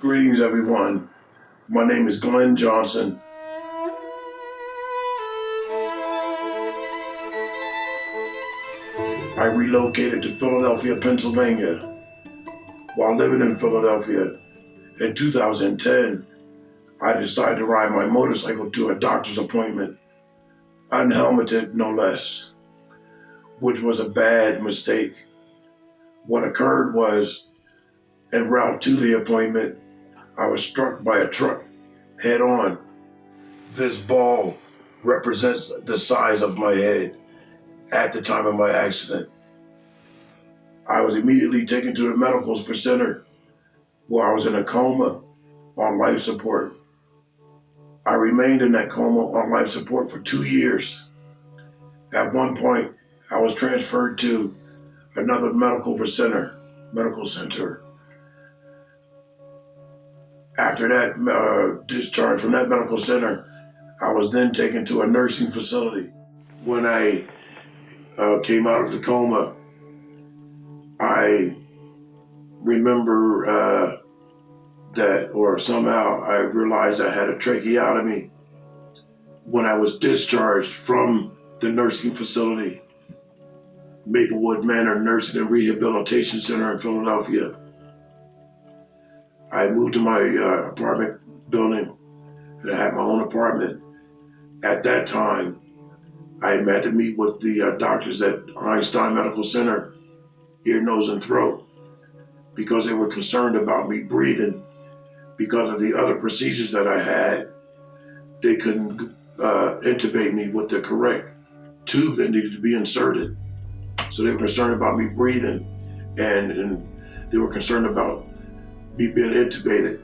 Greetings, everyone. My name is Glenn Johnson. I relocated to Philadelphia, Pennsylvania. While living in Philadelphia, in 2010, I decided to ride my motorcycle to a doctor's appointment, unhelmeted no less, which was a bad mistake. What occurred was, en route to the appointment, I was struck by a truck head on. This ball represents the size of my head at the time of my accident. I was immediately taken to the medical center where I was in a coma on life support. I remained in that coma on life support for 2 years. At one point, I was transferred to another medical center. After that discharge from that medical center, I was then taken to a nursing facility. When I came out of the coma, I remember somehow I realized I had a tracheotomy when I was discharged from the nursing facility, Maplewood Manor Nursing and Rehabilitation Center in Philadelphia. I moved to my apartment building, and I had my own apartment. At that time, I had to meet with the doctors at Einstein Medical Center, ear, nose, and throat, because they were concerned about me breathing. Because of the other procedures that I had, they couldn't intubate me with the correct tube that needed to be inserted. So they were concerned about me breathing, and they were concerned about me being intubated.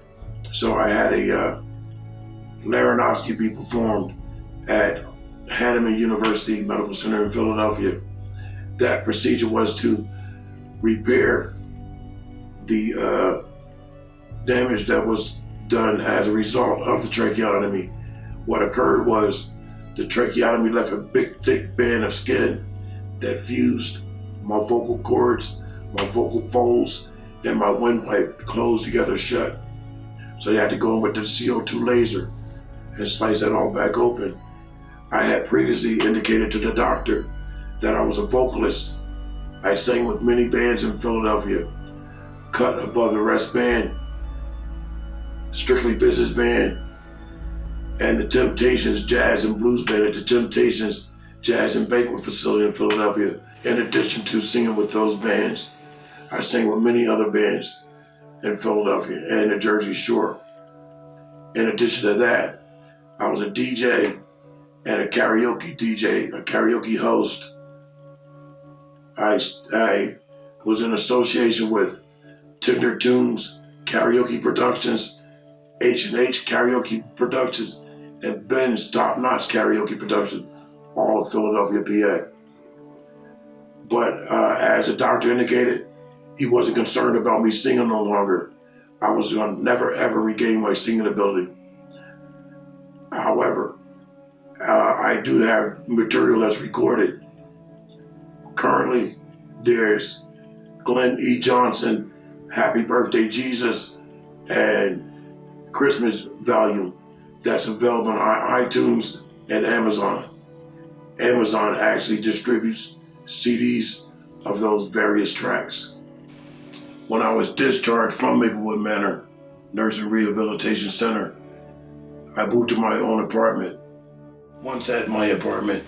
So I had a laryngoscopy be performed at Hahnemann University Medical Center in Philadelphia. That procedure was to repair the damage that was done as a result of the tracheotomy. What occurred was the tracheotomy left a big, thick band of skin that fused my vocal cords, my vocal folds, and my windpipe closed together shut. So they had to go in with the CO2 laser and slice that all back open. I had previously indicated to the doctor that I was a vocalist. I sang with many bands in Philadelphia: Cut Above the Rest Band, Strictly Business Band, and the Temptations Jazz and Blues Band at the Temptations Jazz and Banquet Facility in Philadelphia. In addition to singing with those bands, I sang with many other bands in Philadelphia and the Jersey Shore. In addition to that, I was a DJ and a karaoke host. I was in association with Tender Tunes Karaoke Productions, H&H Karaoke Productions, and Ben's Top Notch Karaoke Production, all of Philadelphia, PA. But as the doctor indicated, he wasn't concerned about me singing no longer. I was going to never, ever regain my singing ability. However, I do have material that's recorded. Currently, there's Glenn E. Johnson, Happy Birthday Jesus, and Christmas volume that's available on iTunes and Amazon. Amazon actually distributes CDs of those various tracks. When I was discharged from Maplewood Manor Nursing Rehabilitation Center, I moved to my own apartment. Once at my apartment,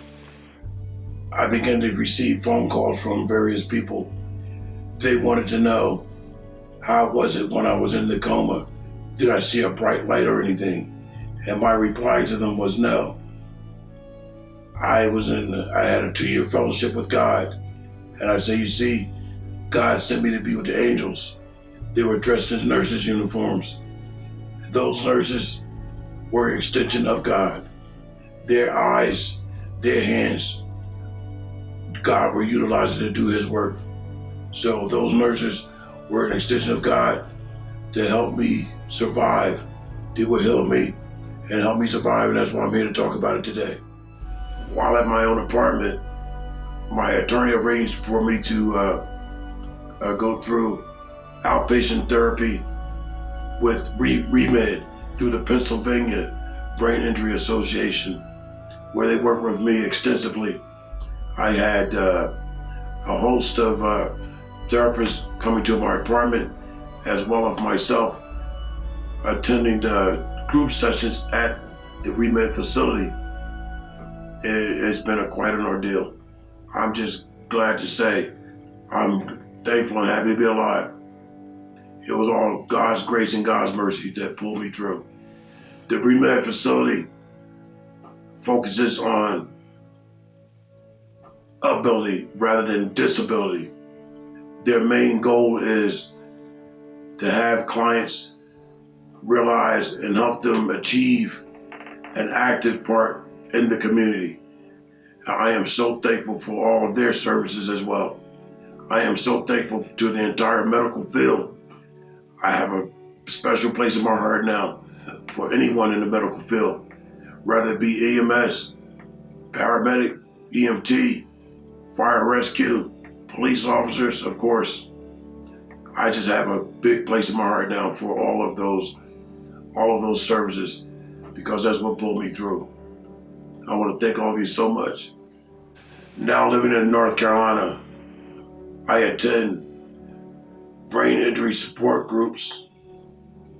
I began to receive phone calls from various people. They wanted to know, how was it when I was in the coma? Did I see a bright light or anything? And my reply to them was no. I had a 2-year fellowship with God. And I say, you see, God sent me to be with the angels. They were dressed in nurses' uniforms. Those nurses were an extension of God. Their eyes, their hands, God were utilizing to do his work. So those nurses were an extension of God to help me survive. They would heal me and help me survive, and that's why I'm here to talk about it today. While at my own apartment, my attorney arranged for me to go through outpatient therapy with Remed through the Pennsylvania Brain Injury Association, where they worked with me extensively. I had a host of therapists coming to my apartment, as well as myself attending the group sessions at the Remed facility. It's been quite an ordeal. I'm just glad to say I'm thankful and happy to be alive. It was all God's grace and God's mercy that pulled me through. The Remed facility focuses on ability rather than disability. Their main goal is to have clients realize and help them achieve an active part in the community. I am so thankful for all of their services as well. I am so thankful to the entire medical field. I have a special place in my heart now for anyone in the medical field, whether it be EMS, paramedic, EMT, fire rescue, police officers, of course. I just have a big place in my heart now for all of those services, because that's what pulled me through. I want to thank all of you so much. Now living in North Carolina, I attend brain injury support groups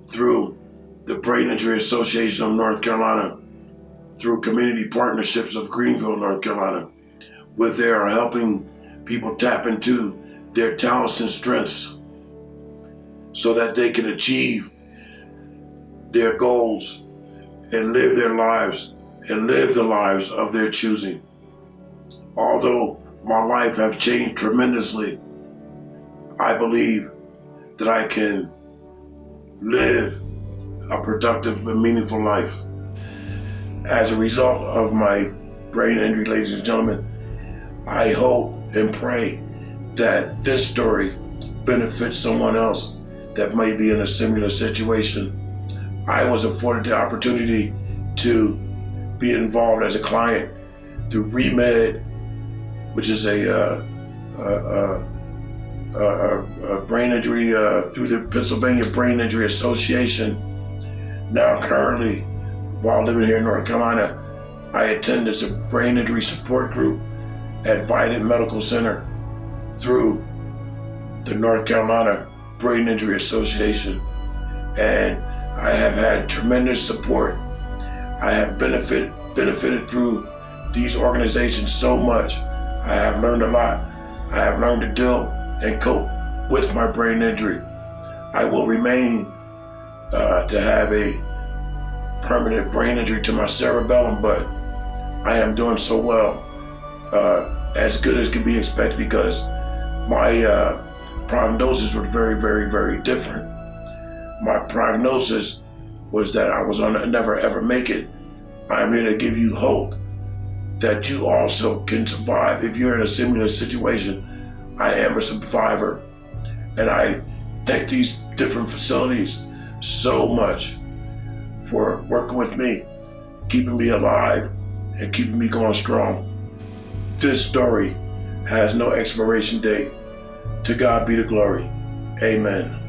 through the Brain Injury Association of North Carolina, through community partnerships of Greenville, North Carolina, where they are helping people tap into their talents and strengths so that they can achieve their goals and live their lives and live the lives of their choosing. Although my life has changed tremendously, I believe that I can live a productive and meaningful life. As a result of my brain injury, ladies and gentlemen, I hope and pray that this story benefits someone else that might be in a similar situation. I was afforded the opportunity to be involved as a client through Remed, which is a brain injury through the Pennsylvania Brain Injury Association. Now currently, while living here in North Carolina, I attend as a brain injury support group at Vidant Medical Center through the North Carolina Brain Injury Association. And I have had tremendous support. I have benefited through these organizations so much. I have learned a lot. I have learned to deal and cope with my brain injury. I will remain to have a permanent brain injury to my cerebellum, but I am doing so well, as good as can be expected, because my prognosis was very, very, very different. My prognosis was that I was going to never ever make it. I'm here to give you hope that you also can survive if you're in a similar situation. I am a survivor, and I thank these different facilities so much for working with me, keeping me alive, and keeping me going strong. This story has no expiration date. To God be the glory. Amen.